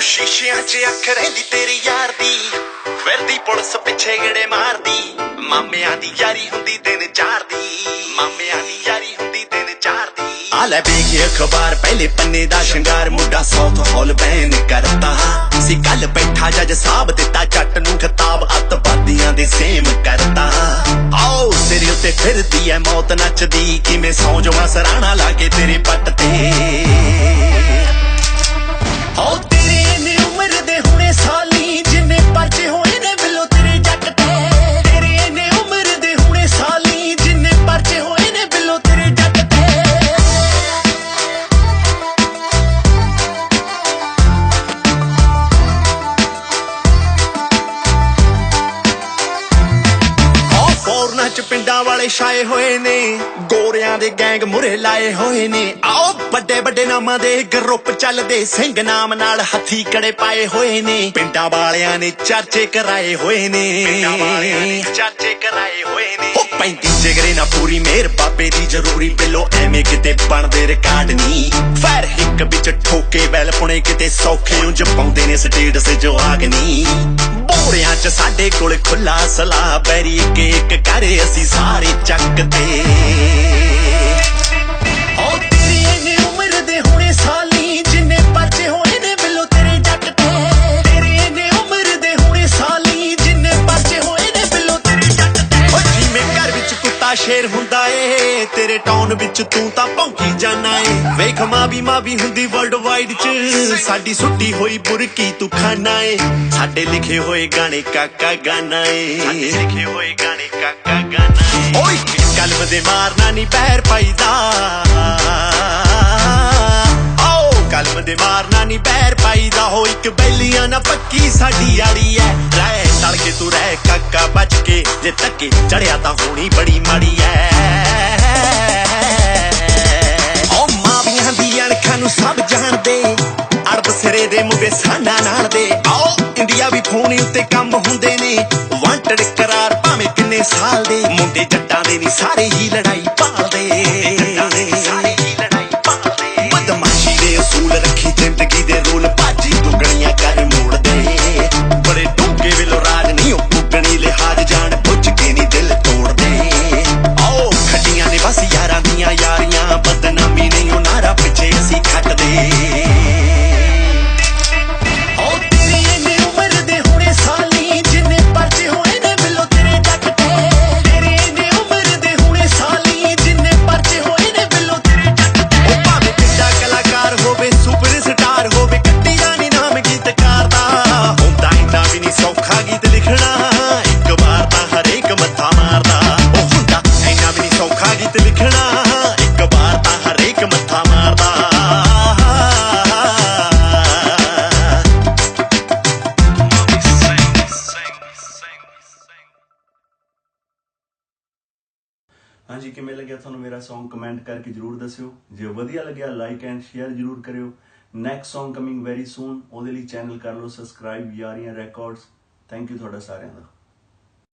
शीशियां च अख रहिंदी तेरी यार दी, फिरदी पुलिस पिछे गेड़े मारदी। मामियां दी यारी हुंदी दिन चार दी, मामियां दी यारी हुंदी दिन चार दी। आले बेगी अखबार पहले पन्ने दा शंगार, मुंडा साउथ हॉल बैन करता सी। कल बैठा जज साहब दिता जट नूं खिताब, अतवादियां दे सेम करता। आओ सिर उत्ते फिरदी ऐ मौत नचदी, किवें सौ जावां सराणा लाके तेरे पट ते। आओ तेरे इन्ने उम्र दे हुणे साली, जिन्ने परचे होए ने बिलो तेरे जट ते। तेरे इन्ने उम्र दे हुणे साली, जिन्ने परचे होए ने बिलो तेरे जट ते। फौरना च पिंडां वाले छाए होए ने, गोरियां दे गैंग मुरे लाए होए ने। आओ बड़े बड़े नामां दे ग्रुप चलदे, सिंह नाम नाल हथी कड़े पाए होए ने। पिंडां वालियां ने चर्चे कराए होए ने, चर्चे कराए होए ने। ओ पैंती जिगरे ना पूरी मेहर बाबे दी जरूरी, बिलो एवें किते बनदे रिकार्ड नी। फैर हिक विच ठोके बैल पुणे किते सौखे, उंज पाउंदे ने स्टेटस जो आगनी। बोरियां च साडे कोल खुला सलाह, बैरी के एक करे असी सारे चकते। ओ तेरी इन्नी उम्र दे हुणे साली, जिन्ने परचे होए ने बिलो तेरे जट ते। तेरी इन्नी उम्र दे हुणे साली, जिन्ने परचे होए ने बिलो तेरे जट ते। ओ जिवें घर विच कुत्ता शेर हुंदा ए, तेरे टाउन विच तू तां भौंकी जाना ए। वेख मावी हुंदी वर्ल्ड वाइड च, साडी सुट्टी होई बुरकी तू खाना ए। साडे लिखे होए गाने काका गाना ए, साडे लिखे होए गाने काका गाना ए। ओए कलम दे मारना नी बहर पाईदा, आओ कलम दे मारना नी बहर पाईदा। हो इक बैलियां ना पक्की साडी यारी ऐ, रह तल के तू रह काका बच के, जे तके चढ़िया तां होनी बड़ी माड़ी ऐ। ओ मावियां दी अणखां नूं सब जाणदे, अड़ब सिरे दे मुंडे साना नाल दे। आओ इंडिया भी फोन उत्ते कम हुंदे ने, वांटड करार भावें किन्ने साल दे। मुंडे जट्टां दे नी सारे ही लड़ाई भालदे, सारे ही लड़ाई भालदे। बदमाशी दे असूल रखी जिंदगी दे रूल, भाजी दुगणियां कर मोड़ दे। बड़े डूंगे विलो राज नहीं ओ पुगणी लिहाज, जान बुझ के नी दिल तोड़ दे। आओ खड्डियां ने बस यारां दियां यारियां, बदनामी नहीं ओ नारा पिछे असी खटदे। हाँ जी, किवें लग्या तुहानूं मेरा सॉन्ग कमेंट करके जरूर दस्सिओ। जे वधिया लग्या लाइक एंड शेयर जरूर करियो। Next song coming very soon, ਉਹਦੇ ਲਈ चैनल कर लो subscribe Yaariyan records. Thank you तुहाडा सारिआं दा।